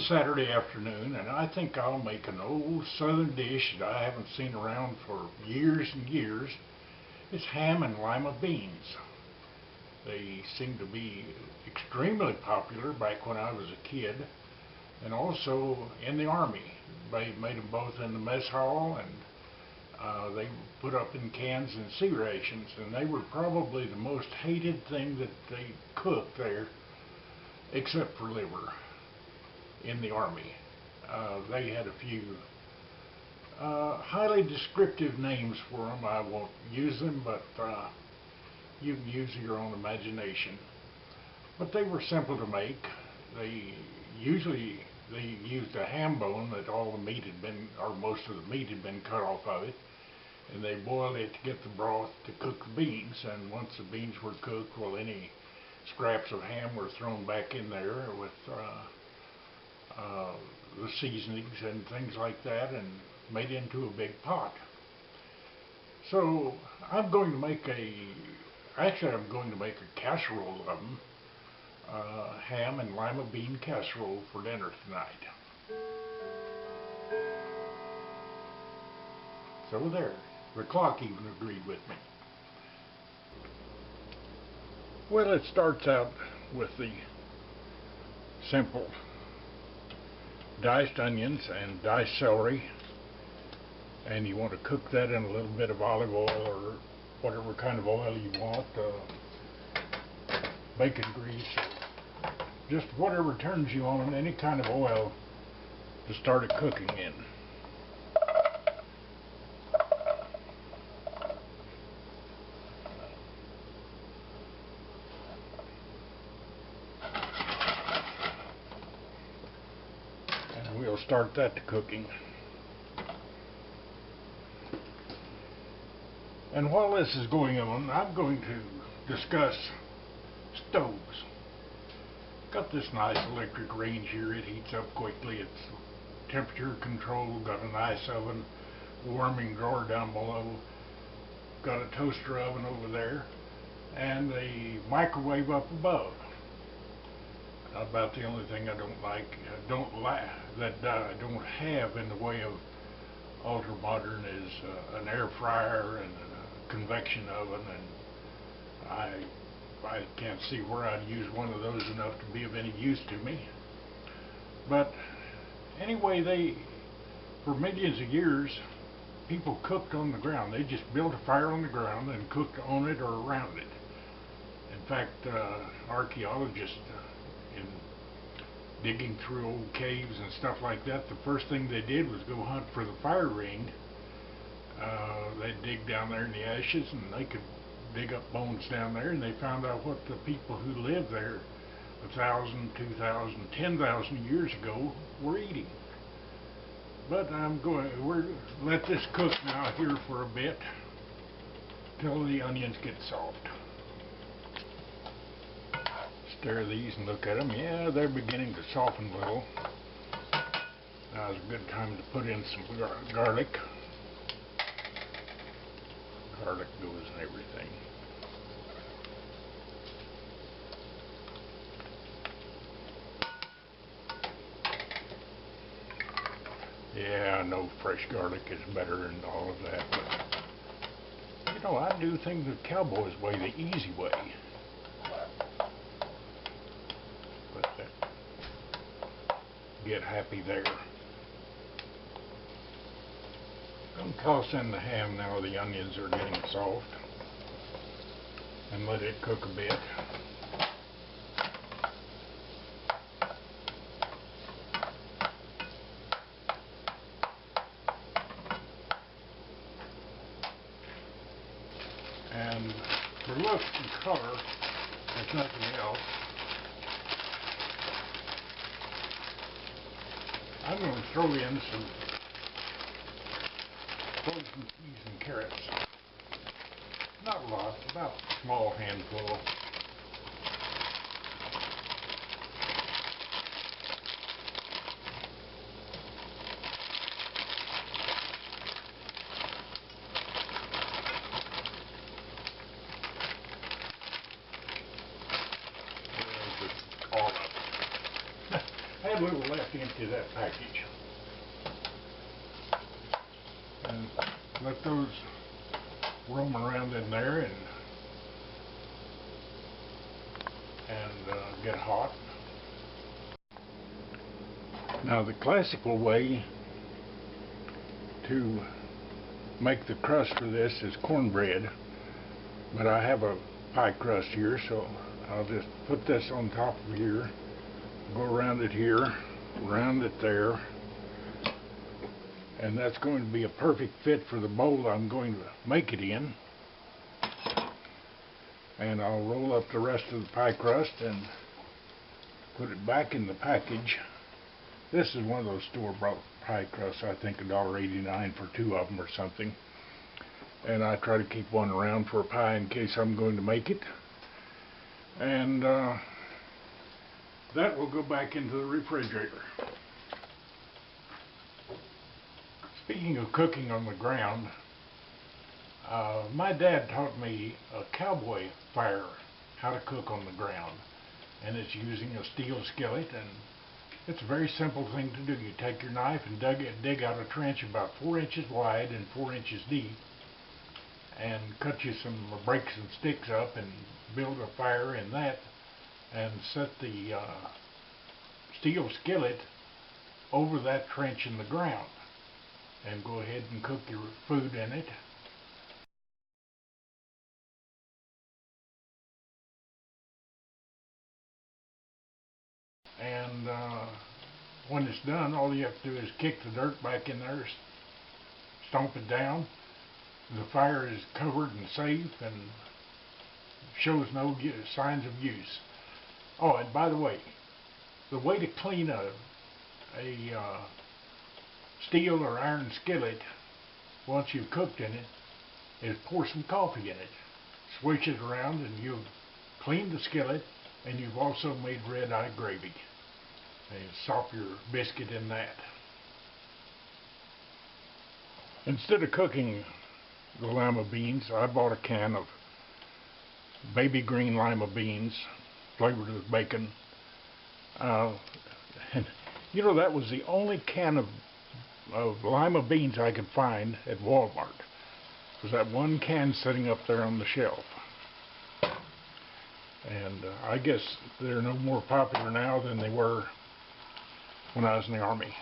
is Saturday afternoon, and I think I'll make an old southern dish that I haven't seen around for years and years. It's ham and lima beans. They seem to be extremely popular back when I was a kid, and also in the Army. They made them both in the mess hall, and they were put up in cans and sea rations, and they were probably the most hated thing that they cooked there, except for liver, in the Army. They had a few highly descriptive names for them. I won't use them, but you can use your own imagination. But they were simple to make. They used a ham bone that all the meat had been, or most of the meat had been cut off of it, and they boiled it to get the broth to cook the beans. And once the beans were cooked, well, any scraps of ham were thrown back in there with the seasonings and things like that, and made into a big pot. So I'm going to make I'm going to make a casserole of them, ham and lima bean casserole for dinner tonight. So there, the clock even agreed with me. Well, it starts out with the simple diced onions and diced celery, and you want to cook that in a little bit of olive oil or whatever kind of oil you want, bacon grease, just whatever turns you on, any kind of oil to start it cooking in. And we'll start that to cooking. And while this is going on, I'm going to discuss stoves. Got this nice electric range here. It heats up quickly. It's temperature controlled. Got a nice oven, warming drawer down below. Got a toaster oven over there, and a microwave up above. About the only thing I don't have in the way of ultra modern is an air fryer and a convection oven, and I can't see where I'd use one of those enough to be of any use to me. But anyway, for millions of years, people cooked on the ground. They just built a fire on the ground and cooked on it or around it. In fact, archaeologists, in digging through old caves and stuff like that, the first thing they did was go hunt for the fire ring. They'd dig down there in the ashes, and they could dig up bones down there, and they found out what the people who lived there 1,000, 2,000, 10,000 years ago were eating. But we're let this cook now here for a bit till the onions get soft. Stir these and look at them. Yeah, they're beginning to soften a little. Now's a good time to put in some garlic. Garlic goes in everything. Yeah, I know fresh garlic is better and all of that, but you know, I do things the Cowboy's way, the easy way. Get happy there. I'm tossing the ham now the onions are getting soft, and let it cook a bit. And for look and color, if nothing else, I'm going to throw in some frozen peas and carrots. Not a lot, about a small handful. All of it. I had a little left to empty that package. And let those roam around in there and get hot. Now the classical way to make the crust for this is cornbread, but I have a pie crust here, so I'll just put this on top of here, go around it here, around it there, and that's going to be a perfect fit for the bowl I'm going to make it in. And I'll roll up the rest of the pie crust and put it back in the package. This is one of those store-bought pie crusts, I think $1.89 for 2 of them or something. And I try to keep one around for a pie in case I'm going to make it. And that will go back into the refrigerator. Speaking of cooking on the ground, my dad taught me a Cowboy Fire, how to cook on the ground. And it's using a steel skillet, and it's a very simple thing to do. You take your knife and dig out a trench about 4 inches wide and 4 inches deep, and cut you some breaks and sticks up and build a fire in that, and set the steel skillet over that trench in the ground, and go ahead and cook your food in it. And when it's done, all you have to do is kick the dirt back in there, stomp it down. The fire is covered and safe and shows no signs of use. Oh, and by the way to clean a steel or iron skillet once you've cooked in it is pour some coffee in it. Swish it around and you've cleaned the skillet, and you've also made red-eye gravy. And sop your biscuit in that. Instead of cooking the lima beans, I bought a can of baby green lima beans flavored with bacon. And you know, that was the only can of lima beans I could find at Walmart. It was that one can sitting up there on the shelf. And I guess they're no more popular now than they were when I was in the Army.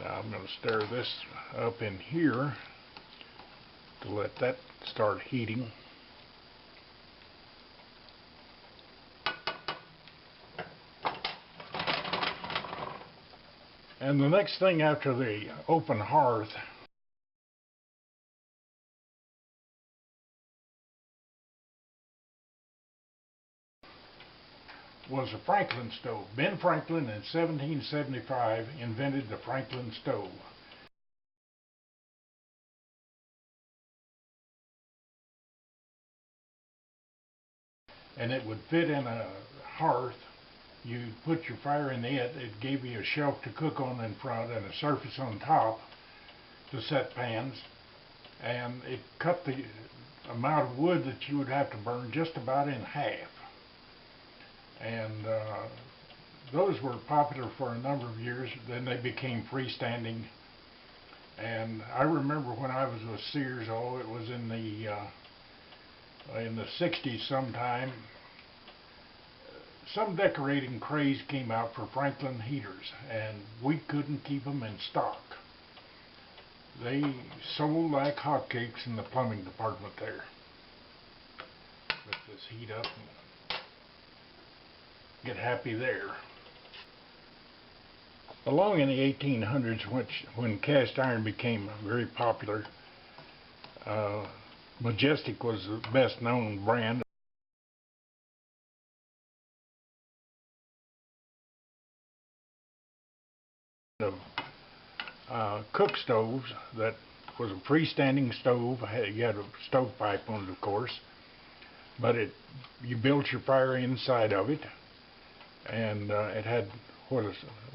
Now I'm going to stir this up in here to let that start heating. And the next thing after the open hearth was a Franklin stove. Ben Franklin in 1775 invented the Franklin stove. And it would fit in a hearth. You put your fire in it, it gave you a shelf to cook on in front and a surface on top to set pans, and it cut the amount of wood that you would have to burn just about in half. And those were popular for a number of years. Then they became freestanding. And I remember when I was with Sears, it was in the 60s sometime, some decorating craze came out for Franklin heaters, and we couldn't keep them in stock. They sold like hotcakes in the plumbing department there. Let this heat up and get happy there. Along in the 1800s, when cast iron became very popular, Majestic was the best known brand of cook stoves. That was a freestanding stove. You had a stovepipe on it, of course, but you built your fire inside of it, and it had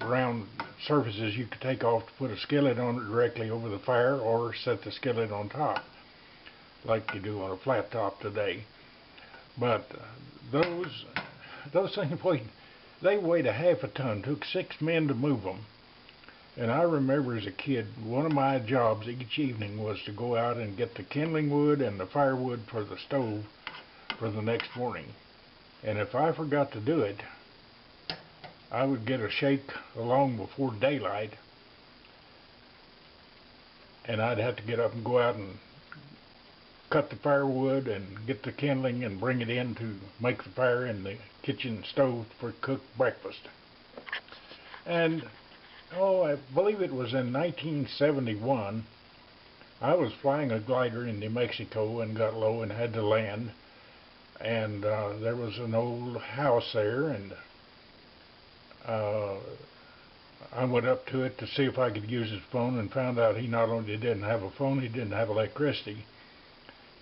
round surfaces you could take off to put a skillet on it directly over the fire, or set the skillet on top like you do on a flat top today. But those things weighed They weighed a half a ton. Took 6 men to move them. And I remember as a kid, one of my jobs each evening was to go out and get the kindling wood and the firewood for the stove for the next morning. And if I forgot to do it, I would get a shake along before daylight, and I'd have to get up and go out and cut the firewood and get the kindling and bring it in to make the fire in the kitchen stove for cooked breakfast. And I believe it was in 1971, I was flying a glider in New Mexico and got low and had to land. And there was an old house there, and I went up to it to see if I could use his phone, and found out he not only didn't have a phone, he didn't have electricity.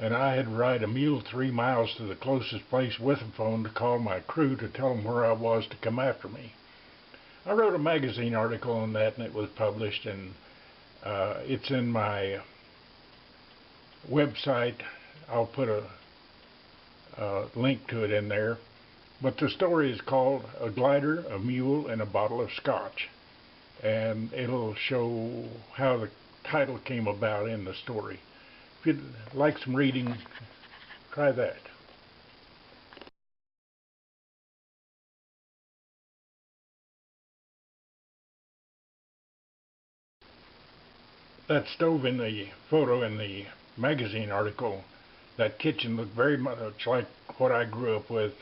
And I had to ride a mule 3 miles to the closest place with a phone to call my crew to tell them where I was to come after me. I wrote a magazine article on that, and it was published, and it's in my website. I'll put a link to it in there. But the story is called A Glider, a Mule, and a Bottle of Scotch. And it'll show how the title came about in the story. If you'd like some reading, try that. That stove in the photo in the magazine article, that kitchen looked very much like what I grew up with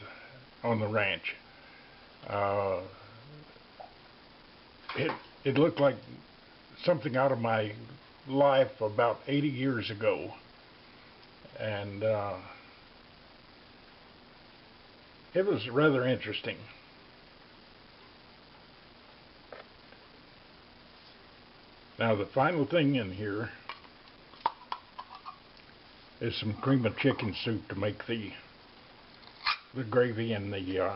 on the ranch. It looked like something out of my life about 80 years ago, and it was rather interesting. Now the final thing in here is some cream of chicken soup to make the gravy and the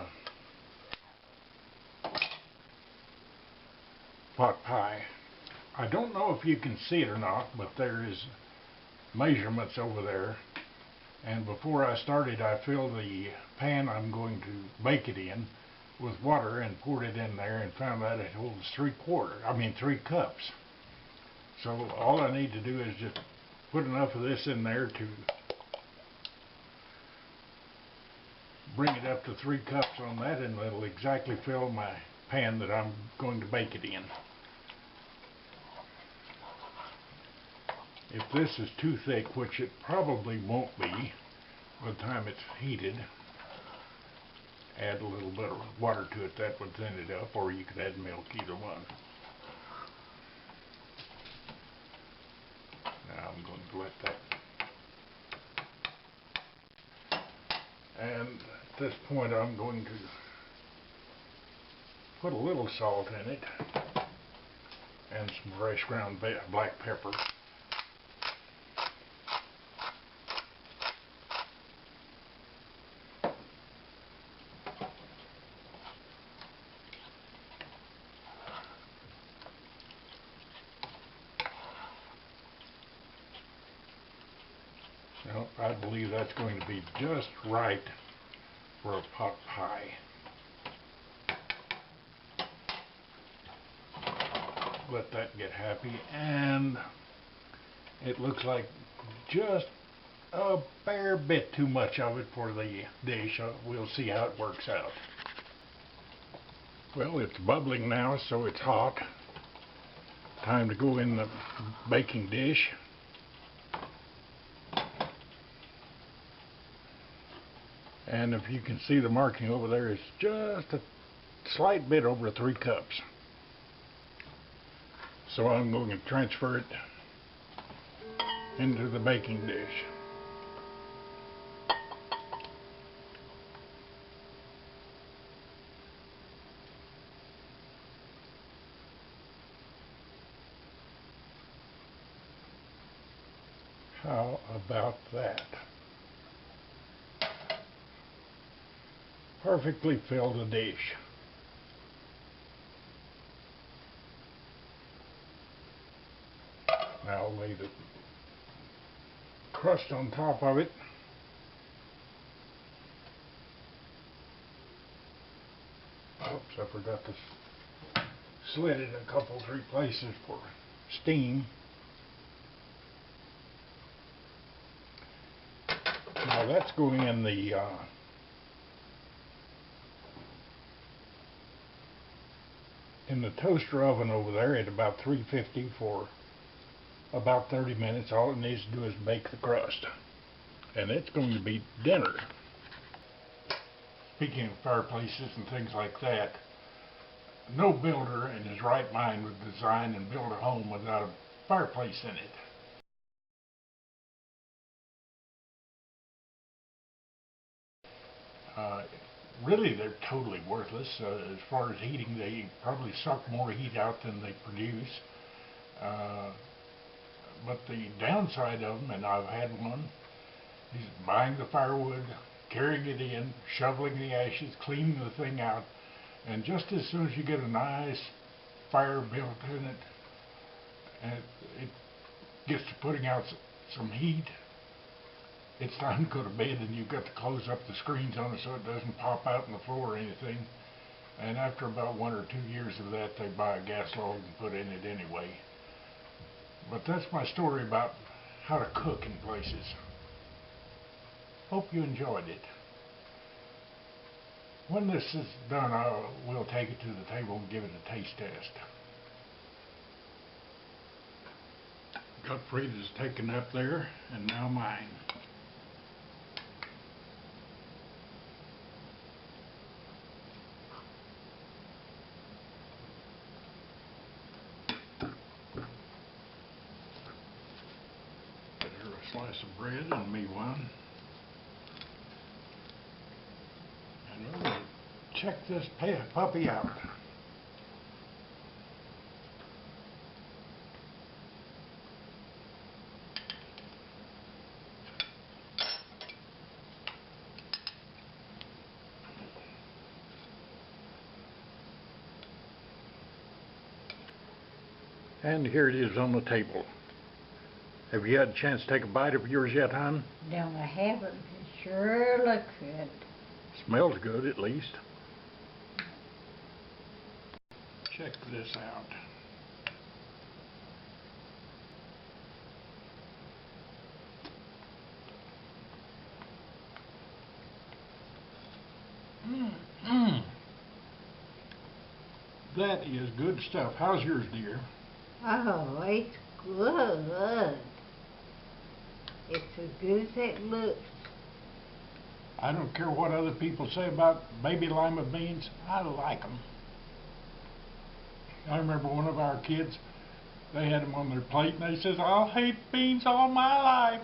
pot pie. I don't know if you can see it or not, but there is measurements over there. And before I started, I filled the pan I'm going to bake it in with water and poured it in there, and found out it holds 3 cups. So all I need to do is just put enough of this in there to bring it up to 3 cups on that, and it'll exactly fill my pan that I'm going to bake it in. If this is too thick, which it probably won't be by the time it's heated, add a little bit of water to it. That would thin it up, or you could add milk, either one. Now I'm going to let that. And at this point I'm going to put a little salt in it and some fresh ground black pepper. Now, I believe that's going to be just right for a pot pie. Let that get happy, and it looks like just a bare bit too much of it for the dish. We'll see how it works out. Well, it's bubbling now, so it's hot. Time to go in the baking dish. And if you can see the marking over there, it's just a slight bit over 3 cups. So I'm going to transfer it into the baking dish. How about that? Perfectly filled a dish. Now I'll lay the crust on top of it. Oops. So I forgot to slit it a couple, 3 places for steam. Now that's going in the toaster oven over there at about 350 for about 30 minutes. All it needs to do is bake the crust, and it's going to be dinner. Speaking of fireplaces and things like that, no builder in his right mind would design and build a home without a fireplace in it. Really, they're totally worthless. As far as heating, they probably suck more heat out than they produce. But the downside of them, and I've had one, is buying the firewood, carrying it in, shoveling the ashes, cleaning the thing out, and just as soon as you get a nice fire built in it, and it gets to putting out some heat, it's time to go to bed, and you've got to close up the screens on it so it doesn't pop out on the floor or anything. And after about 1 or 2 years of that, they buy a gas log and put in it anyway. But that's my story about how to cook in places. Hope you enjoyed it. When this is done, we'll take it to the table and give it a taste test. Gottfried is taken up there, and now mine. There's a slice of bread and me one. And we're going to check this puppy out. And here it is on the table. Have you had a chance to take a bite of yours yet, hon? No, I haven't. It sure looks good. Smells good, at least. Check this out. That is good stuff. How's yours, dear? Oh, it's good. It's as good as it looks. I don't care what other people say about baby lima beans. I like them. I remember one of our kids, they had them on their plate, and they says, "I'll hate beans all my life."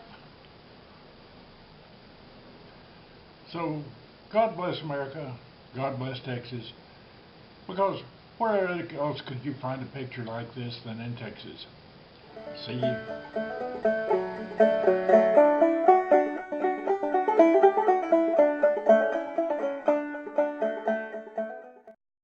So, God bless America. God bless Texas. Because where else could you find a picture like this than in Texas? See you.